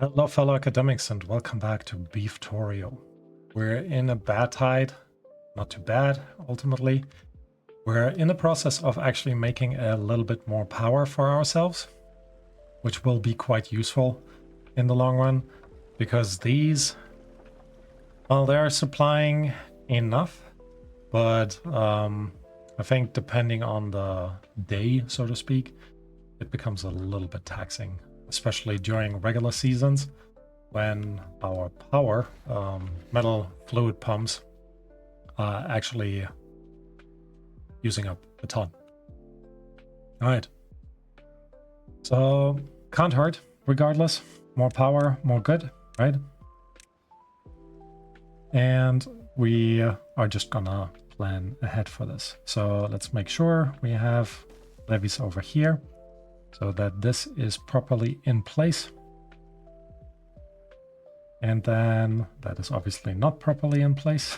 Hello fellow academics and welcome back to Beeftorio. We're in a bad tide, not too bad ultimately. We're in the process of actually making a little bit more power for ourselves, which will be quite useful in the long run because these, well, they're supplying enough, but I think depending on the day, so to speak, it becomes a little bit taxing, especially during regular seasons when our power metal fluid pumps are actually using up a ton. All right. So can't hurt regardless. More power, more good, right? And we are just gonna plan ahead for this. So let's make sure we have levies over here so that this is properly in place. And then that is obviously not properly in place.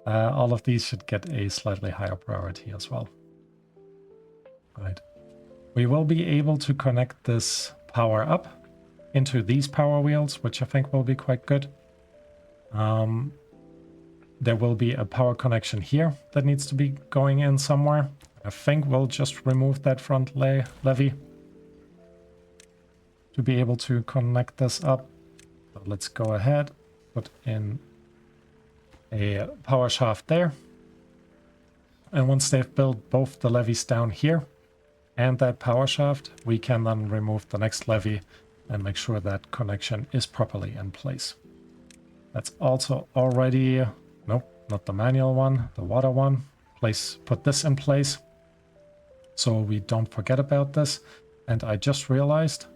All of these should get a slightly higher priority as well. Right. We will be able to connect this power up into these power wheels, which I think will be quite good. There will be a power connection here that needs to be going in somewhere. I think we'll just remove that front levy to be able to connect this up. So let's go ahead, put in a power shaft there. And once they've built both the levees down here and that power shaft, we can then remove the next levy and make sure that connection is properly in place. That's also already, nope, not the manual one, the water one. Put this in place so we don't forget about this. And I just realized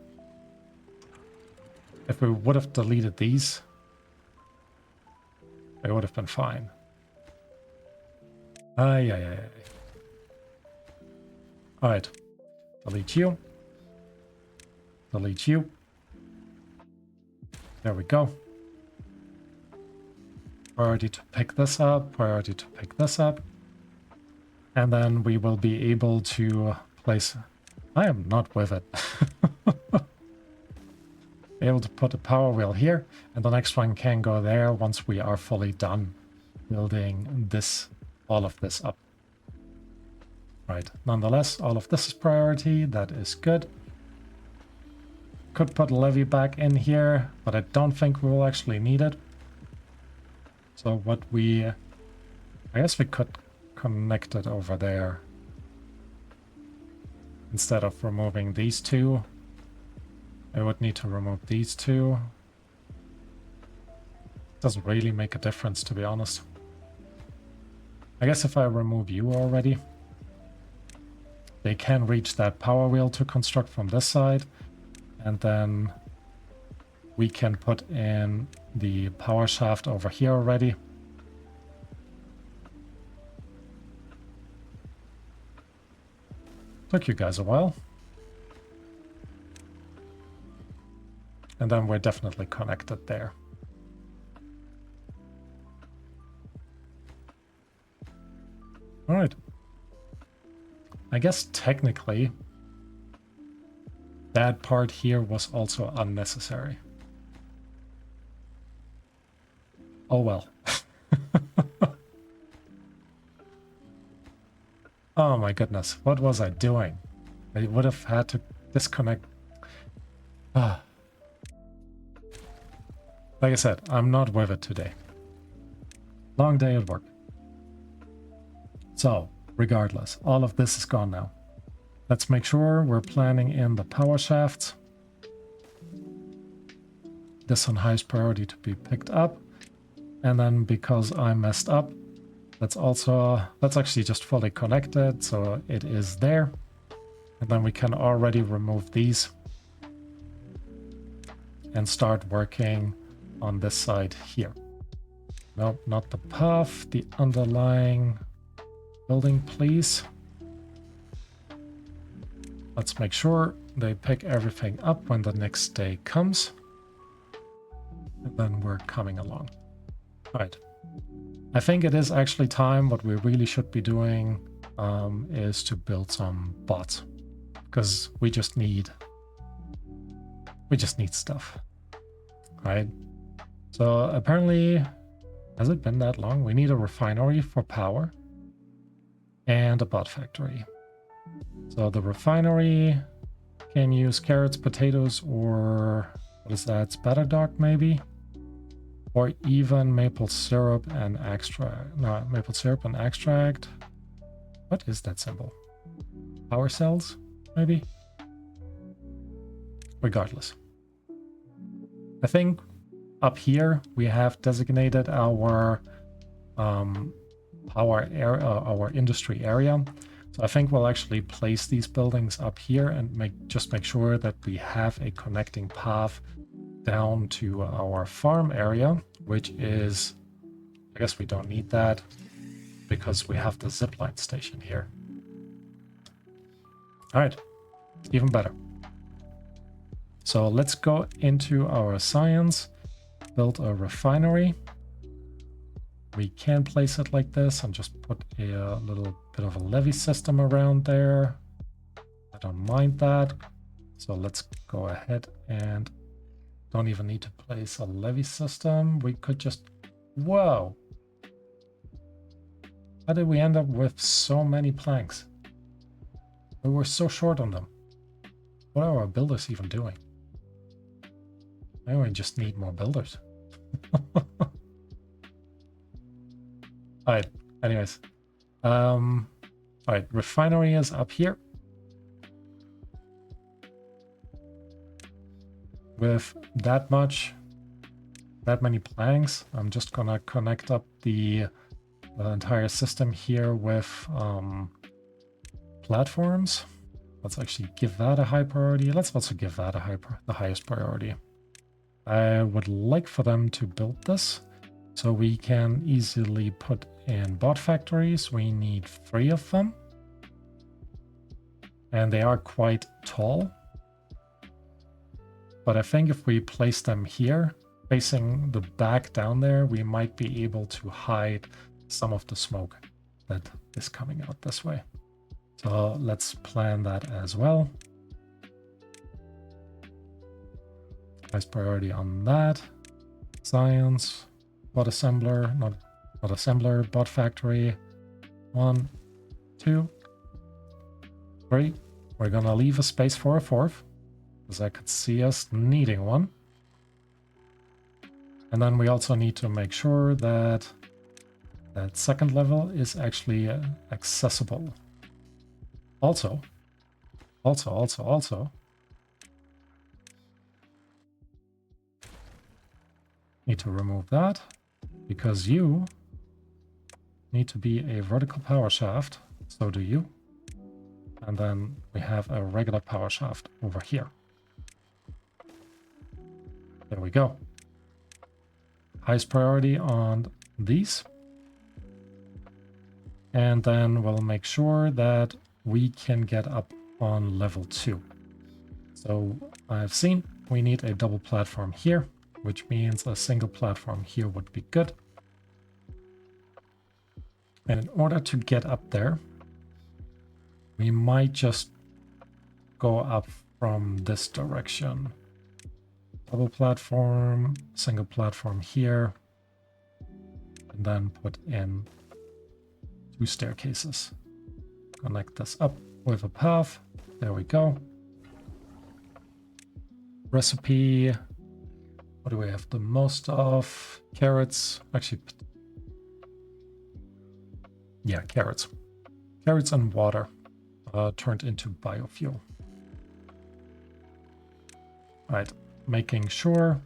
if we would have deleted these, it would have been fine. Yeah. All right, delete you. Delete you. There we go. Priority to pick this up, priority to pick this up. And then we will be able to place... I am not with it. Be able to put a power wheel here, and the next one can go there once we are fully done building this, all of this up. Right, nonetheless, all of this is priority, that is good. Could put a levy back in here, but I don't think we will actually need it. So what I guess we could connect it over there. Instead of removing these two, I would need to remove these two. Doesn't really make a difference, to be honest. I guess if I remove you already, they can reach that power wheel to construct from this side. And then we can put in the power shaft over here already. Took you guys a while. And then we're definitely connected there. All right. I guess technically that part here was also unnecessary. Oh well. Oh my goodness, what was I doing? I would have had to disconnect. Like I said, I'm not with it today. Long day at work. So, regardless, all of this is gone now. Let's make sure we're planning in the power shafts. This on highest priority to be picked up. And then because I messed up, let's actually just fully connect it so it is there. And then we can already remove these and start working on this side here. Nope, not the path, the underlying building, please. Let's make sure they pick everything up when the next day comes. And then we're coming along. All right. I think it is actually time. What we really should be doing is to build some bots. Because we just need We just need stuff. Right? So apparently, has it been that long? We need a refinery for power and a bot factory. So the refinery can use carrots, potatoes, or what is that? Spatterdock maybe? Or even maple syrup and extract. No, maple syrup and extract. What is that symbol? Power cells, maybe? Regardless. I think up here we have designated our power area, our industry area. So I think we'll actually place these buildings up here and just make sure that we have a connecting path down to our farm area, which is, I guess we don't need that because we have the zipline station here. All right, even better. So let's go into our science, build a refinery. We can place it like this and just put a little bit of a levy system around there. I don't mind that. So let's go ahead and don't even need to place a levy system. We could just, whoa. How did we end up with so many planks? We were so short on them. What are our builders even doing? Maybe we just need more builders. Alright, anyways. Alright, refinery is up here. With that many planks, I'm just gonna connect up the entire system here with platforms. Let's actually give that a high priority. Let's also give that the highest priority. I would like for them to build this so we can easily put in bot factories. We need 3 of them. And they are quite tall. But I think if we place them here, facing the back down there, we might be able to hide some of the smoke that is coming out this way. So let's plan that as well. Highest priority on that. Science, bot assembler, not assembler, bot factory. 1, 2, 3. We're gonna leave a space for a 4th, because I could see us needing one. And then we also need to make sure that that second level is actually accessible. Also, need to remove that because you need to be a vertical power shaft. So do you. And then we have a regular power shaft over here. There we go. Highest priority on these. And then we'll make sure that we can get up on level 2. So I've seen we need a double platform here, which means a single platform here would be good. And in order to get up there, we might just go up from this direction. Double platform, single platform here, and then put in 2 staircases. Connect this up with a path. There we go. Recipe. What do we have the most of? Carrots. Actually, yeah, carrots. Carrots and water turned into biofuel. All right, making sure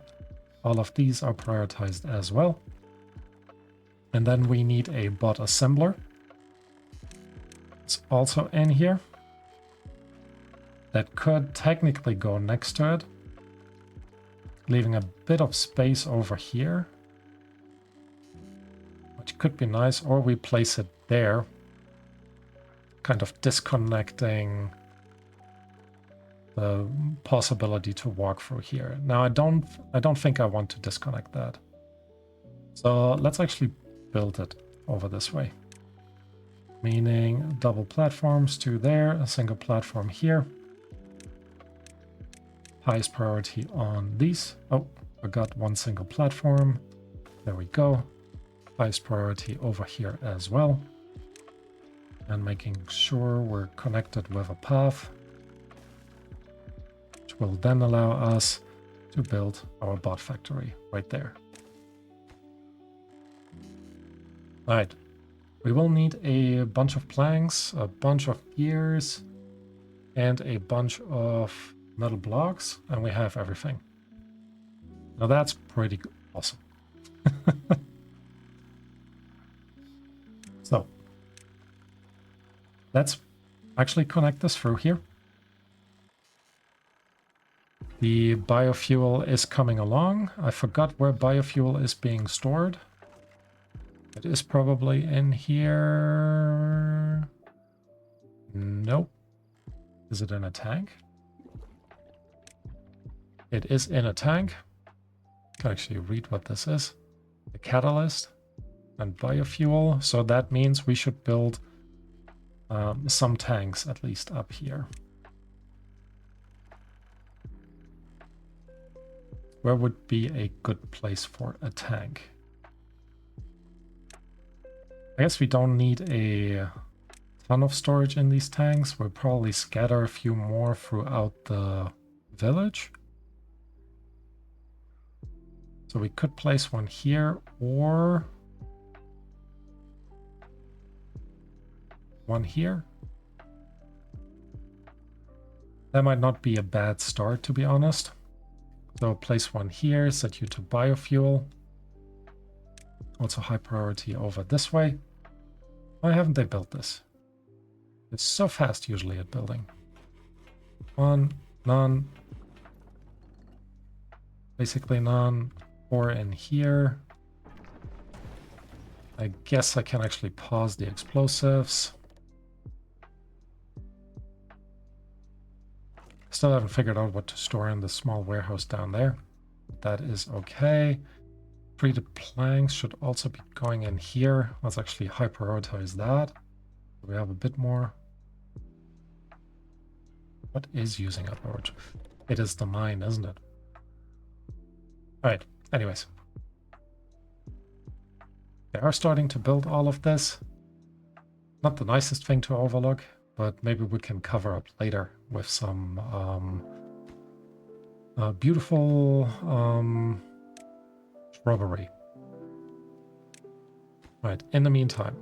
all of these are prioritized as well. And then we need a bot assembler. It's also in here. That could technically go next to it, leaving a bit of space over here, which could be nice, or we place it there, kind of disconnecting the possibility to walk through here. Now I don't think I want to disconnect that. So let's actually build it over this way. Meaning double platforms, 2 there, a single platform here. highest priority on these. Oh, I got one single platform. There we go. Highest priority over here as well. And making sure we're connected with a path, which will then allow us to build our bot factory right there. All right. We will need a bunch of planks, a bunch of gears, and a bunch of metal blocks, and we have everything. Now that's pretty awesome. So let's actually connect this through here. The biofuel is coming along. I forgot where biofuel is being stored. It is probably in here. Nope. Is it in a tank? It is in a tank. I can actually read what this is. The catalyst and biofuel. So that means we should build some tanks at least up here. Where would be a good place for a tank? I guess we don't need a ton of storage in these tanks. We'll probably scatter a few more throughout the village. So we could place one here or one here. That might not be a bad start, to be honest. So place one here, set you to biofuel. Also high priority over this way. Why haven't they built this? It's so fast usually at building. One, none. Basically none. 4 in here. I guess I can actually pause the explosives. Still haven't figured out what to store in the small warehouse down there. That is okay. Treated planks should also be going in here. Let's actually high prioritize that. We have a bit more. What is using up our... It is the mine, isn't it? Alright, anyways. They are starting to build all of this. Not the nicest thing to overlook, but maybe we can cover up later with some beautiful shrubbery. Right, in the meantime,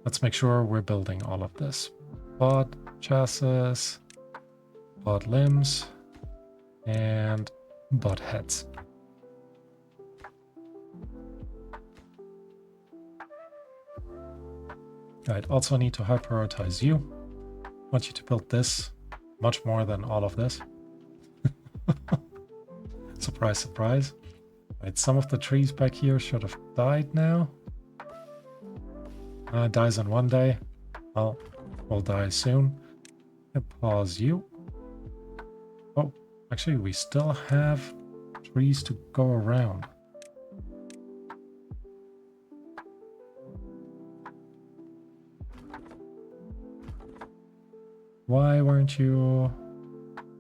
let's make sure we're building all of this. Bot chassis, bot limbs, and bot heads. Right, also need to high prioritize you. Want you to build this much more than all of this. Surprise, surprise. Right, some of the trees back here should have died now. Dies in one day. Well, will die soon. And pause you. Oh, actually, we still have trees to go around. Why weren't you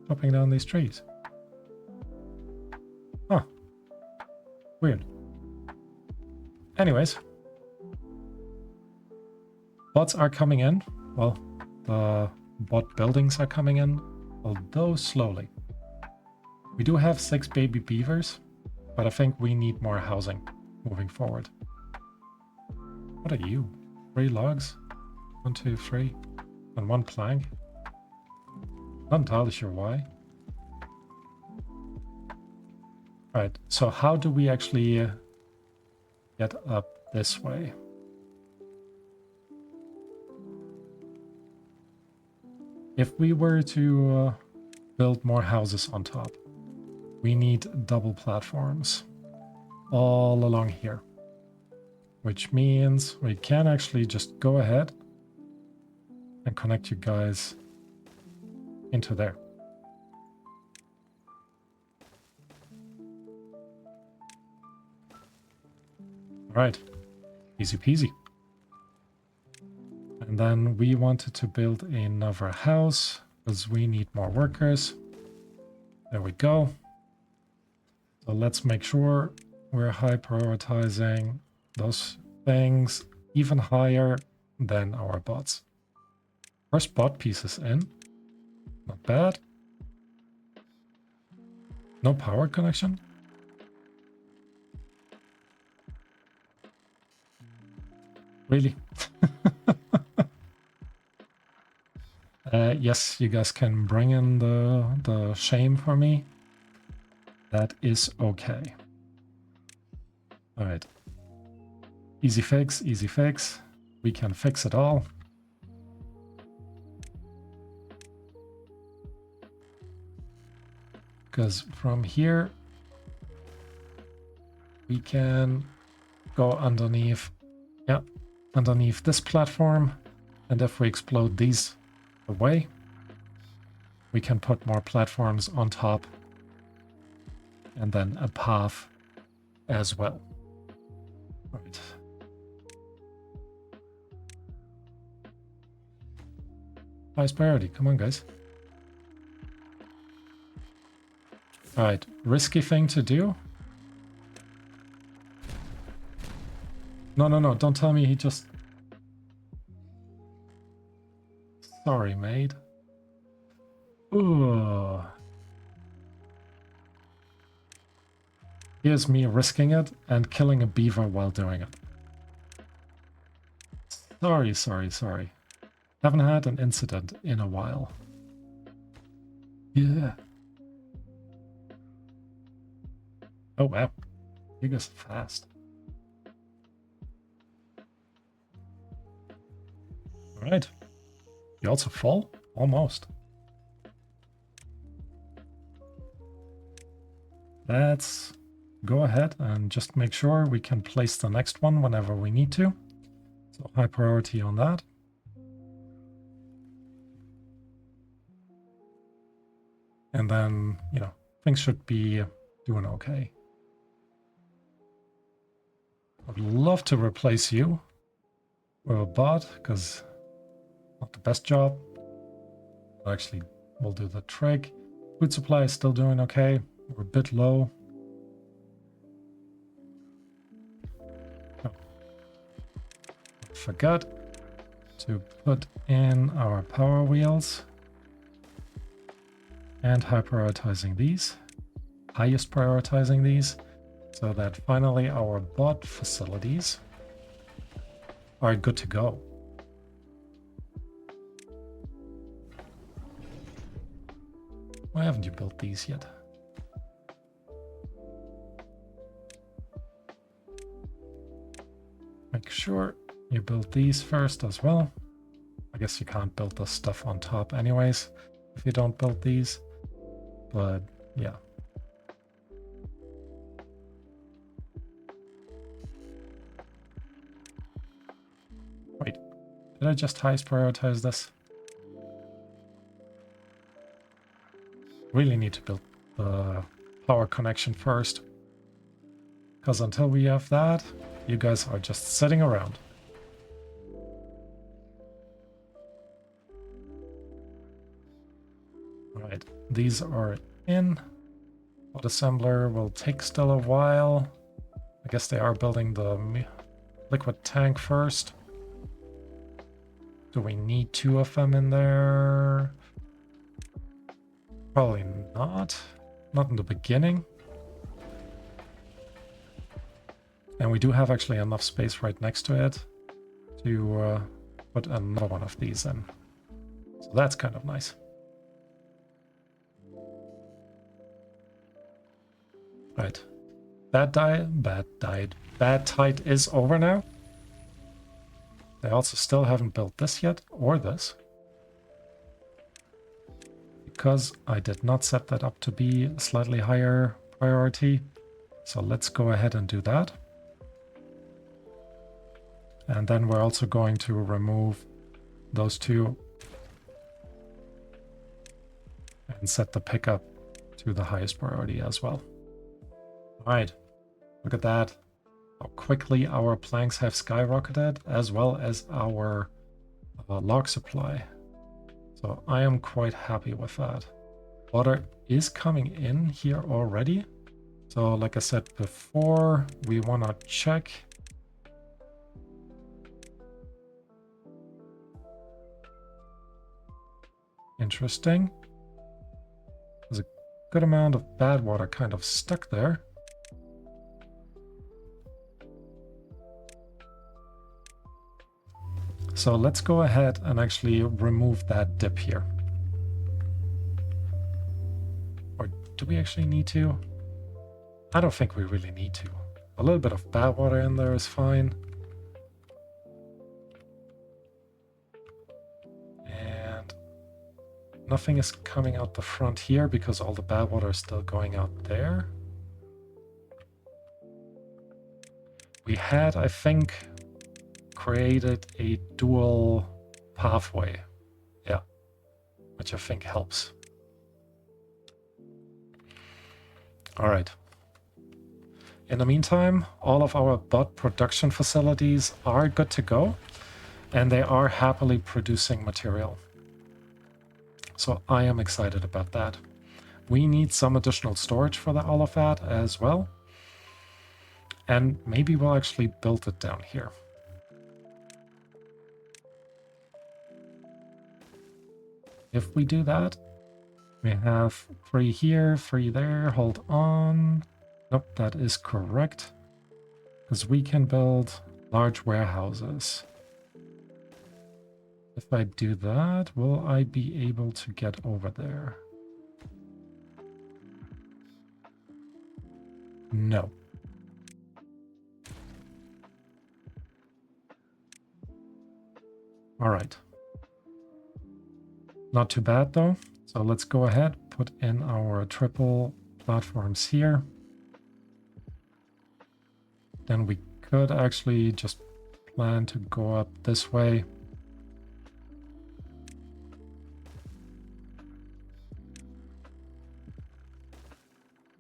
chopping down these trees? Huh. Weird. Anyways. Bots are coming in. Well, the bot buildings are coming in, although slowly. We do have 6 baby beavers, but I think we need more housing moving forward. What are you? 3 logs? 1, 2, 3. And 1 plank? Not entirely sure why. Right, so how do we actually get up this way? If we were to build more houses on top, we need double platforms all along here, which means we can actually just go ahead and connect you guys into there. All right, easy peasy. And then we wanted to build another house because we need more workers. There we go. So let's make sure we're high prioritizing those things even higher than our bots. First bot piece is in. Not bad. No power connection. Really? Yes, you guys can bring in the shame for me. That is okay. All right. Easy fix, easy fix. We can fix it all. Because from here, we can go underneath, yeah, underneath this platform. And if we explode these away, we can put more platforms on top and then a path as well. All right. Highest priority, come on guys. All right, risky thing to do. No, don't tell me he just... Sorry, mate. Ooh. Here's me risking it and killing a beaver while doing it. Sorry. Haven't had an incident in a while. Yeah. Oh wow. You guys are fast. Alright. You also fall? Almost. Let's go ahead and just make sure we can place the next one whenever we need to. So high priority on that. And then, you know, things should be doing okay. I'd love to replace you with a bot, because not the best job. But actually, we'll do the trick. Food supply is still doing okay. We're a bit low. Oh. Forgot to put in our power wheels. And high prioritizing these. Highest prioritizing these. So that finally our bot facilities are good to go. Why haven't you built these yet? Make sure you build these first as well. I guess you can't build this stuff on top anyways if you don't build these. But yeah. Wait, did I just highest prioritize this? Really need to build the power connection first. Because until we have that, you guys are just sitting around. Alright, these are in. Bot assembler will take still a while. I guess they are building the liquid tank first. Do we need 2 of them in there? Probably not. Not in the beginning. And we do have actually enough space right next to it to put another one of these in. So that's kind of nice. Right. Bad tide is over now. They also still haven't built this yet, or this. Because I did not set that up to be a slightly higher priority. So let's go ahead and do that. And then we're also going to remove those 2 and set the pickup to the highest priority as well. All right, look at that. How quickly our planks have skyrocketed, as well as our log supply. So I am quite happy with that. Water is coming in here already. So like I said before, we want to check. Interesting. There's a good amount of bad water kind of stuck there. So let's go ahead and actually remove that dip here. Or do we actually need to? I don't think we really need to. A little bit of bad water in there is fine. And nothing is coming out the front here because all the bad water is still going out there. We had, I think, created a dual pathway. Yeah, which I think helps. All right. In the meantime, all of our bot production facilities are good to go, and they are happily producing material. So I am excited about that. We need some additional storage for all of that as well. And maybe we'll actually build it down here. If we do that, we have 3 here, 3 there, hold on. Nope, that is correct. Because we can build large warehouses. If I do that, will I be able to get over there? No. All right. Not too bad though. So let's go ahead, put in our triple platforms here. Then we could actually just plan to go up this way.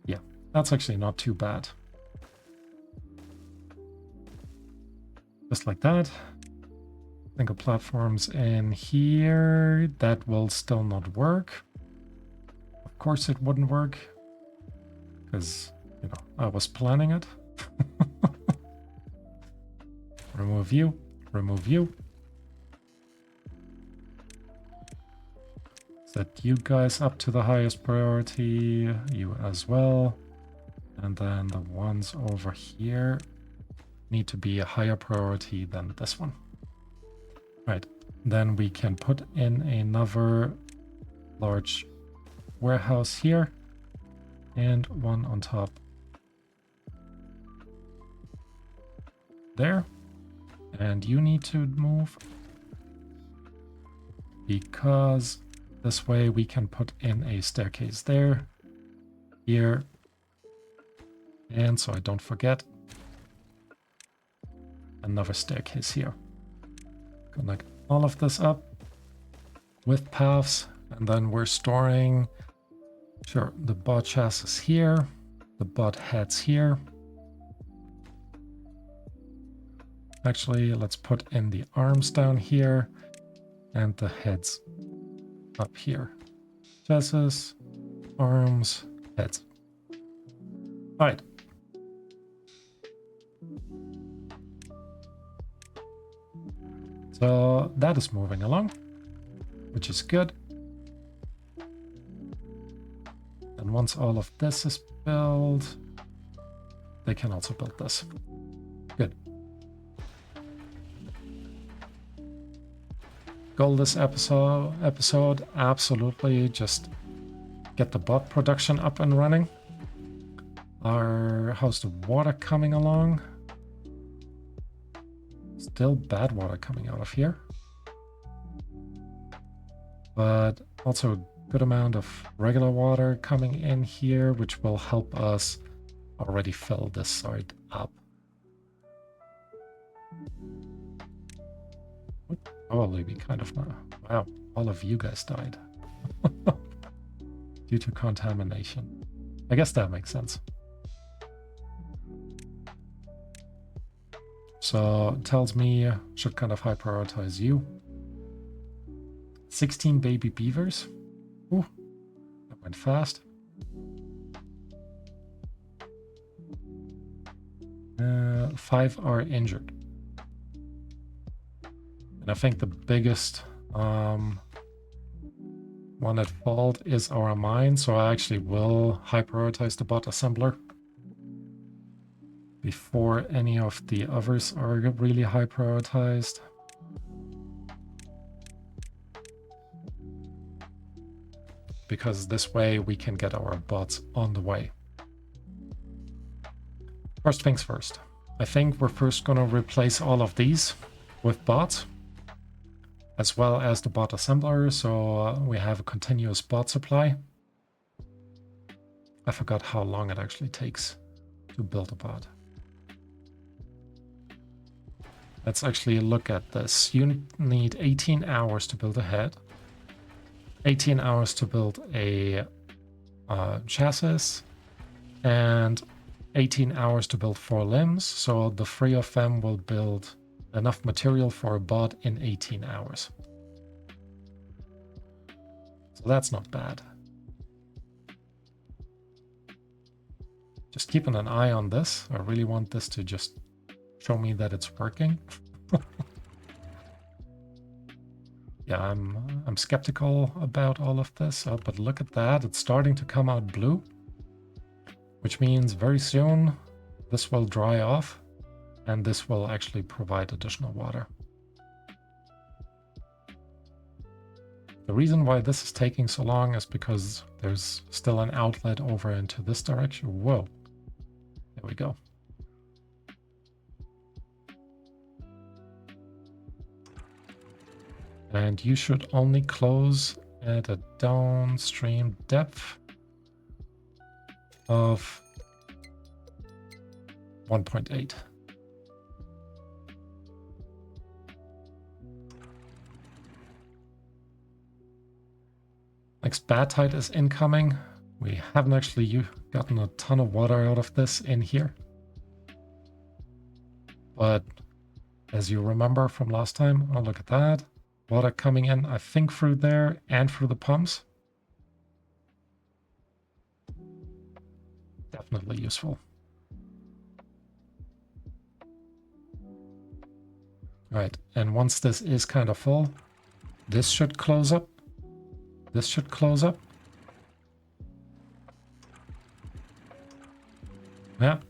Yeah, that's actually not too bad. Just like that. Single platforms in here. That will still not work. Of course it wouldn't work. Because, you know, I was planning it. Remove you. Remove you. Set you guys up to the highest priority. You as well. And then the ones over here need to be a higher priority than this one. Right, then we can put in another large warehouse here and one on top there. And you need to move because this way we can put in a staircase there, here, and so I don't forget, another staircase here. Connect all of this up with paths, and then we're storing, sure, the bot chassis here, the bot heads here. Actually, let's put in the arms down here and the heads up here. Chassis, arms, heads. All right. So that is moving along, which is good. And once all of this is built, they can also build this. Good. Goal this episode, absolutely just get the bot production up and running. How's the water coming along? Still bad water coming out of here. But also a good amount of regular water coming in here, which will help us already fill this side up. Would probably be kind of wow, all of you guys died. Due to contamination. I guess that makes sense. So it tells me should kind of high prioritize you. 16 baby beavers. Ooh, that went fast. Five are injured. And I think the biggest one at fault is our mine, so I actually will high prioritize the bot assembler before any of the others are really high prioritized. Because this way we can get our bots on the way. First things first. I think we're first going to replace all of these with bots, as well as the bot assembler, so we have a continuous bot supply. I forgot how long it actually takes to build a bot. Let's actually look at this. You need 18 hours to build a head, 18 hours to build a chassis, and 18 hours to build 4 limbs. So the 3 of them will build enough material for a bot in 18 hours. So that's not bad. Just keeping an eye on this. I really want this to just show me that it's working. Yeah, I'm skeptical about all of this, but look at that. It's starting to come out blue, which means very soon this will dry off and this will actually provide additional water. The reason why this is taking so long is because there's still an outlet over into this direction. Whoa, there we go. And you should only close at a downstream depth of 1.8. Next bad tide is incoming. We haven't actually gotten a ton of water out of this in here. But as you remember from last time, oh, look at that. Water coming in, I think, through there and through the pumps. Definitely useful. Right, and once this is kind of full, this should close up. This should close up. Yeah.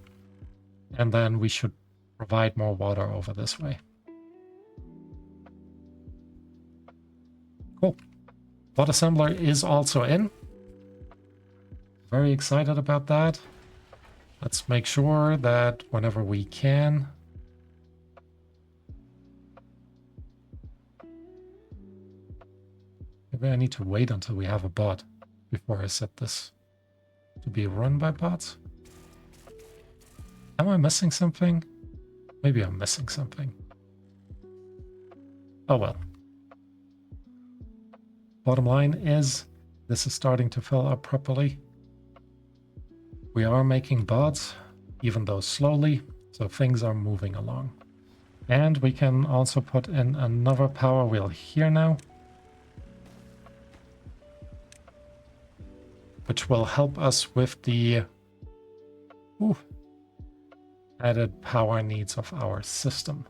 And then we should provide more water over this way. Cool. Bot assembler is also in. Very excited about that. Let's make sure that whenever we can, maybe I need to wait until we have a bot before I set this to be run by bots. Am I missing something? Maybe I'm missing something. Oh well. Bottom line is, this is starting to fill up properly. We are making bots, even though slowly, so things are moving along. And we can also put in another power wheel here now, which will help us with the added power needs of our system.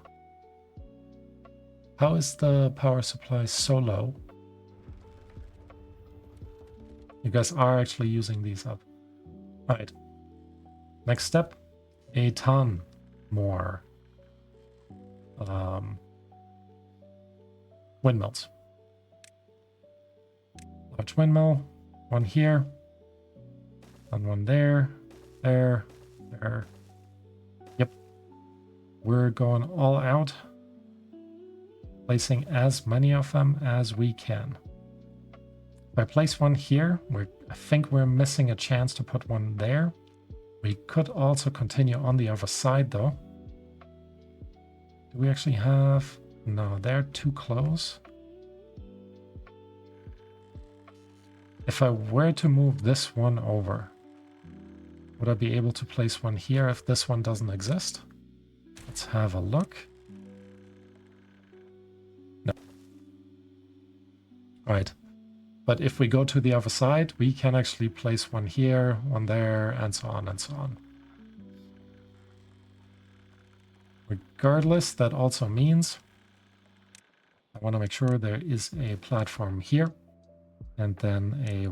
How is the power supply so low? You guys are actually using these up. All right. Next step, a ton more windmills. Large windmill, one here, and one there, there. Yep. We're going all out, placing as many of them as we can. If I place one here, I think we're missing a chance to put one there. We could also continue on the other side though. Do we actually have... No, they're too close. If I were to move this one over, would I be able to place one here if this one doesn't exist? Let's have a look. No. Right. But if we go to the other side, we can actually place one here, one there, and so on and so on. Regardless, that also means I want to make sure there is a platform here, and then a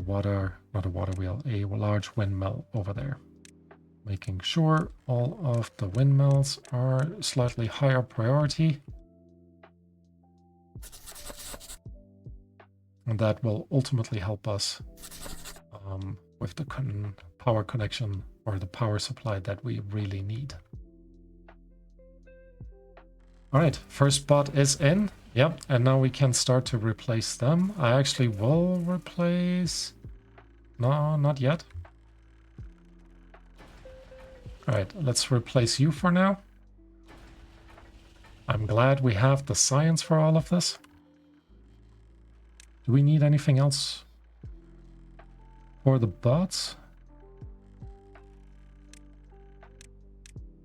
not a water wheel, a large windmill over there. Making sure all of the windmills are slightly higher priority. And that will ultimately help us with the power connection or the power supply that we really need. All right, first bot is in. Yep, and now we can start to replace them. I actually will replace... No, not yet. All right, let's replace you for now. I'm glad we have the science for all of this. Do we need anything else for the bots?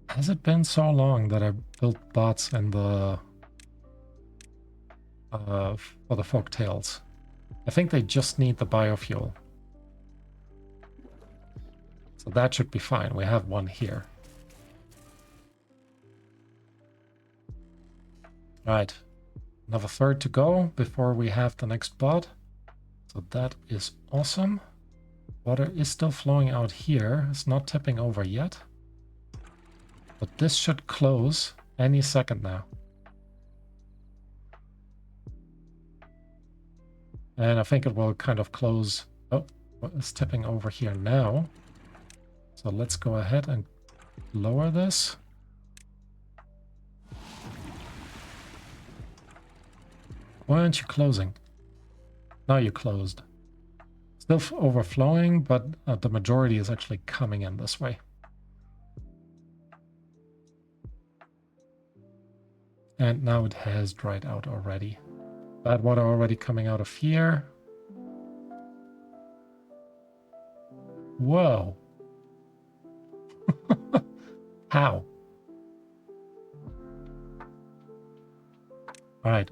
Has it been so long that I built bots in the for the folktails? I think they just need the biofuel. So that should be fine. We have one here. All right. Another third to go before we have the next bot. So that is awesome. Water is still flowing out here. It's not tipping over yet. But this should close any second now. And I think it will kind of close. Oh, it's tipping over here now. So let's go ahead and lower this. Why aren't you closing? Now you closed. Still overflowing, but the majority is actually coming in this way. And now it has dried out already. Bad water already coming out of here. Whoa. How? All right.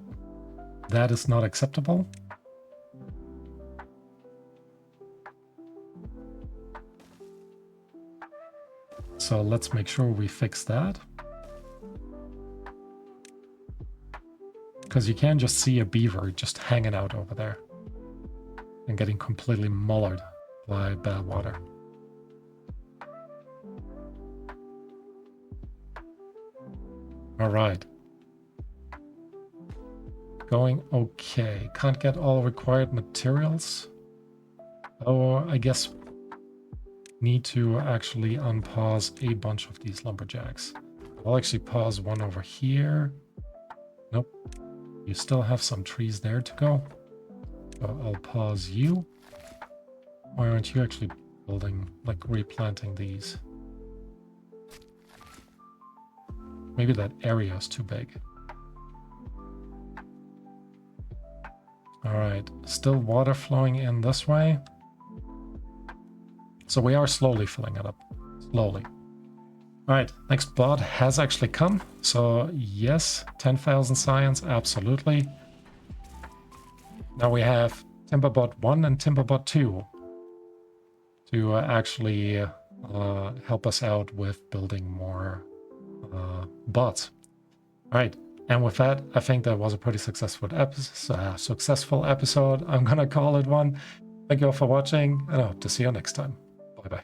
That is not acceptable. So let's make sure we fix that. Because you can just see a beaver just hanging out over there and getting completely mullered by bad water. All right. Going okay. Can't get all required materials. Oh, I guess need to actually unpause a bunch of these lumberjacks. I'll actually pause one over here. Nope. You still have some trees there to go. So I'll pause you. Why aren't you actually building, like replanting these? Maybe that area is too big. All right, still water flowing in this way. So we are slowly filling it up, slowly. All right, next bot has actually come. So yes, 10,000 science, absolutely. Now we have Timberbot 1 and Timberbot 2 to actually help us out with building more bots. All right. And with that, I think that was a pretty successful episode. I'm going to call it one. Thank you all for watching, and I hope to see you next time.